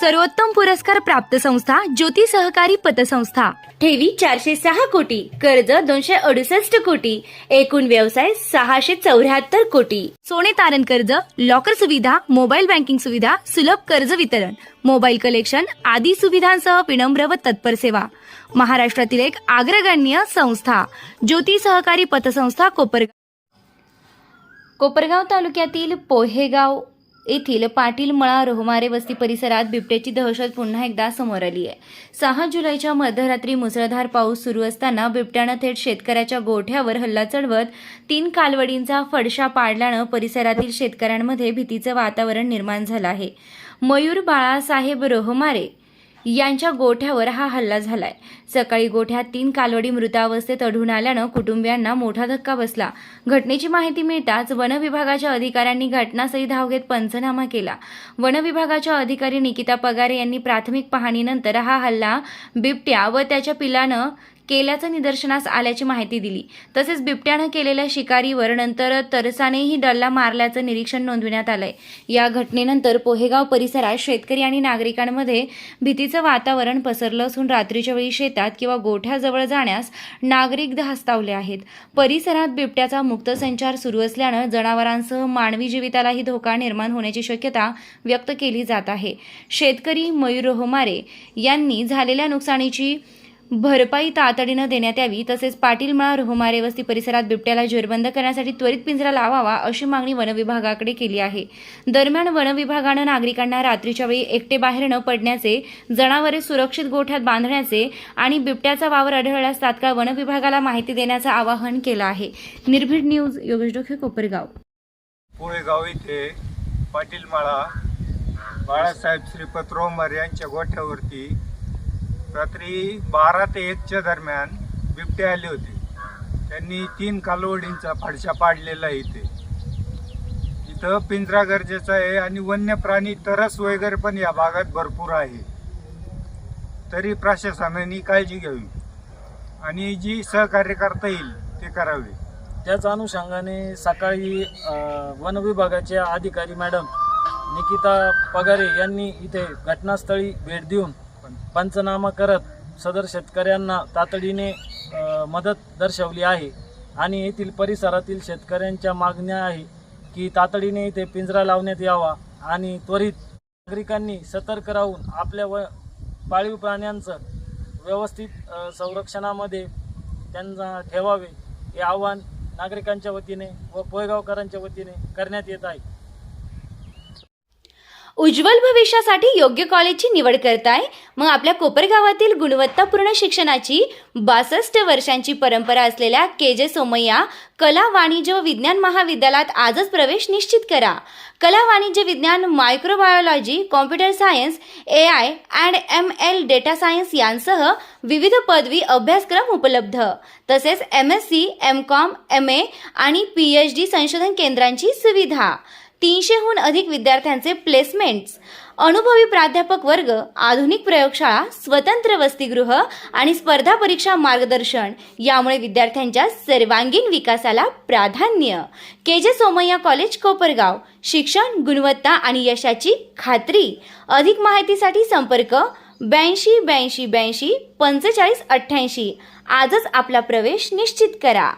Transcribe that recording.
सर्वोत्तम पुरस्कार प्राप्त संस्था ज्योती सहकारी पतसंस्था। ठेवी 406 कोटी, कर्ज 268 कोटी, एकूण व्यवसाय 674 कोटी। सोने तारण कर्ज, लॉकर सुविधा, मोबाईल बँकिंग सुविधा, सुलभ कर्ज वितरण, मोबाईल कलेक्शन आदी सुविधांसह विनम्र व तत्पर सेवा। महाराष्ट्रातील एक अग्रगण्य संस्था ज्योती सहकारी पतसंस्था कोपरगाव तालुक्यातील पोहेगाव येथील पाटील मळा रोहमारे वस्ती परिसरात बिबट्याची दहशत पुन्हा एकदा समोर आली आहे। 6 जुलैच्या मध्यरात्री मुसळधार पाऊस सुरू असताना बिबट्यानं थेट शेतकऱ्याच्या गोठ्यावर हल्ला चढवत 3 कालवडींचा फडशा पाडल्यानं परिसरातील शेतकऱ्यांमध्ये भीतीचं वातावरण निर्माण झालं आहे। मयूर बाळासाहेब रोहमारे यांच्या गोठ्यावर हा हल्ला झालाय। सकाळी गोठ्यात 3 कालवडी मृतावस्थेत आढळून आल्यानं कुटुंबियांना मोठा धक्का बसला। घटनेची माहिती मिळताच वन विभागाच्या अधिकाऱ्यांनी घटनास्थळी धाव घेत पंचनामा केला। वन विभागाच्या अधिकारी निकिता पगारे यांनी प्राथमिक पाहणीनंतर हा हल्ला बिबट्या व त्याच्या पिलानं केल्याचं निदर्शनास आल्याची माहिती दिली। तसेच बिबट्यानं केलेल्या शिकारीवर नंतर तरसानेही डल्ला मारल्याचं निरीक्षण नोंदविण्यात आलंय। या घटनेनंतर पोहेगाव परिसरात शेतकरी आणि नागरिकांमध्ये भीतीचं वातावरण पसरलं असून रात्रीच्या वेळी शेतात किंवा गोठ्याजवळ जाण्यास नागरिक धास्तावले आहेत। परिसरात बिबट्याचा मुक्त संचार सुरू असल्यानं जनावरांसह मानवी जीवितालाही धोका निर्माण होण्याची शक्यता व्यक्त केली जात आहे। शेतकरी मयूर रोहमारे यांनी झालेल्या नुकसानीची भरपाई तातडीनं देण्यात यावी। तसेच पाटील मळा रोहमारे वस्ती परिसरात बिबट्याला जेरबंद करण्यासाठी त्वरित पिंजरा लावावा अशी मागणी वन विभागाकडे केली आहे। दरम्यान वन विभागानं नागरिकांना रात्रीच्या वेळी एकटे बाहेर न पडण्याचे, जनावरे सुरक्षित गोठ्यात बांधण्याचे आणि बिबट्याचा वावर आढळल्यास तात्काळ वन विभागाला माहिती देण्याचं आवाहन केलं आहे। निर्भीड न्यूज योगेश डोके, कोपरगाव। पोहेगाव येथे पाटील मळा बाळासाहेब श्रीपत रोहमारे यांच्या गोठ्यावरती रात्री 12 ते 1च्या दरम्यान बिबटे आले होते। त्यांनी 3 कालवडींचा फडशा पाडलेला आहे। इथं पिंजरा गरजेचा आहे आणि वन्य प्राणी तरस वगैरे पण या भागात भरपूर आहे। तरी प्रशासनाने काळजी घ्यावी आणि जी सहकार्य करता येईल ते करावे। त्याच अनुषंगाने सकाळी वन विभागाच्या अधिकारी मॅडम निकिता पगारे यांनी इथे घटनास्थळी भेट देऊन पंचनामा करत सदर शेतकऱ्यांना तातडीने मदत दर्शवली आहे आणि येथील परिसरातील शेतकऱ्यांच्या मागण्या आहे की तातडीने इथे पिंजरा लावण्यात यावा आणि त्वरित नागरिकांनी सतर्क राहून आपल्या पाळीव प्राण्यांचं व्यवस्थित संरक्षणामध्ये त्यांना ठेवावे हे आवाहन नागरिकांच्या वतीने व पोहेगावकरांच्या वतीने करण्यात येत आहे। उज्ज्वल भविष्यासाठी योग्य कॉलेजची निवड करताय? मग आपल्या कोपरगावातील गुणवत्तापूर्ण शिक्षणाची 62 वर्षांची परंपरा असलेल्या KJ सोमय्या कला वाणिज्य व विज्ञान महाविद्यालयात आजच प्रवेश निश्चित करा। कला वाणिज्य विज्ञान, microbiology, computer science, AI and ML, data science यांसह विविध पदवी अभ्यासक्रम उपलब्ध। तसेच MSc, MCOM, MA आणि PhD संशोधन केंद्रांची सुविधा। 300हून अधिक विद्यार्थ्यांचे प्लेसमेंट्स, अनुभवी प्राध्यापक वर्ग, आधुनिक प्रयोगशाळा, स्वतंत्र वसतिगृह आणि स्पर्धा परीक्षा मार्गदर्शन यामुळे विद्यार्थ्यांच्या सर्वांगीण विकासाला प्राधान्य। KJ Somaiya college, Kopargaon. शिक्षण, गुणवत्ता आणि यशाची खात्री। अधिक माहितीसाठी संपर्क 82 82 82 45 88। आजच आपला प्रवेश निश्चित करा।